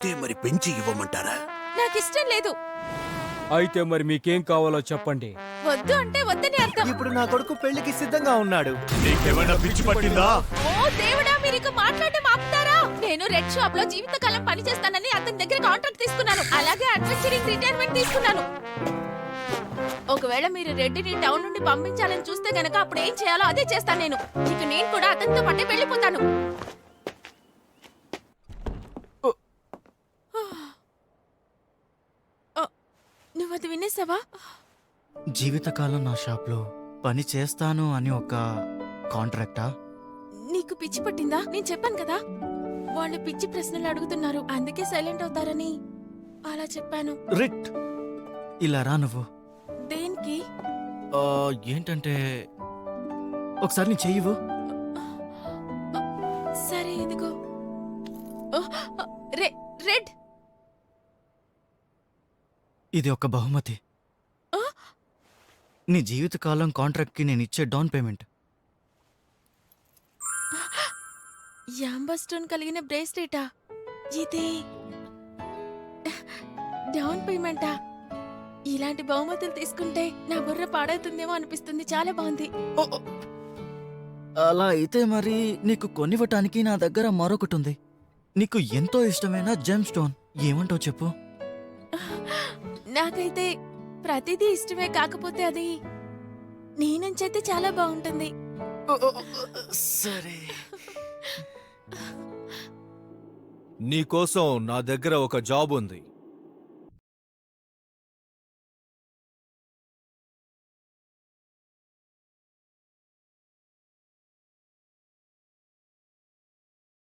అయితే మరి పెంచి ఇవ్వమంటారా? నాకిష్టం లేదు. అయితే మరి మీకేం కావాలో చెప్పండి. వద్దు అంటే వద్దని అర్థం. ఇప్పుడు నా కొడుకు పెళ్లికి సిద్ధంగా ఉన్నాడు. నీకేమైనా పిచ్చి పట్టిందా? ఓ దేవుడా, మీరు ఇక మాట్లాడటం ఆపుతారా? నేను రెడ్ షాప్ లో జీవితకాలం పని చేస్తానని అతని దగ్గర కాంట్రాక్ట్ తీసుకున్నాను. అలాగే అడ్వెంచరింగ్ రిటైర్మెంట్ తీసుకున్నాను. ఒకవేళ మీరు రెడ్డిని టౌన్ నుండి పంపించాలని చూస్తే గనక అప్పుడు ఏం చేయాలో అదే చేస్తాను నేను. ఇక నేను కూడా అతనితో పాటే వెళ్ళిపోతాను. నువ్వు అది వినేసావా? జీవితకాలం నా షాప్లో పని చేస్తాను అని ఒక కాంట్రాక్టా? నీకు పిచ్చి పట్టిందా? నేను చెప్పాను కదా, వాళ్ళు పిచ్చి ప్రశ్నలు అడుగుతున్నారు, అందుకే సైలెంట్ అవుతారని అలా చెప్పాను. రిట్, ఇలా రా నువ్వు. దేనికి? ఏంటంటే ఒకసారి నీ చెయ్యివు. సరే ఇదిగో. రెడ్. ఇది ఒక బహుమతి. నీ జీవితకాలం కాంట్రాక్ట్కి నేను ఇచ్చే డౌన్ పేమెంట్. యాంబర్ స్టోన్ కలిగిన బ్రేస్లెటా ఇది? డౌన్ పేమెంటా? ఇలాంటి బహుమతులు తీసుకుంటే నా బుర్ర పాడవుతుందేమో అనిపిస్తుంది. చాలా బాగుంది. అలా అయితే మరి నీకు కొనివ్వటానికి నా దగ్గర మరొకటి ఉంది. నీకు ఎంతో ఇష్టమైన జెమ్ స్టోన్. ఏమంటావు చెప్పు? నాకైతే ప్రతిదీ ఇష్టమే, కాకపోతే అది నీ నుంచైతే చాలా బాగుంటుంది. సరే. నీకోసం నా దగ్గర ఒక జాబ్ ఉంది.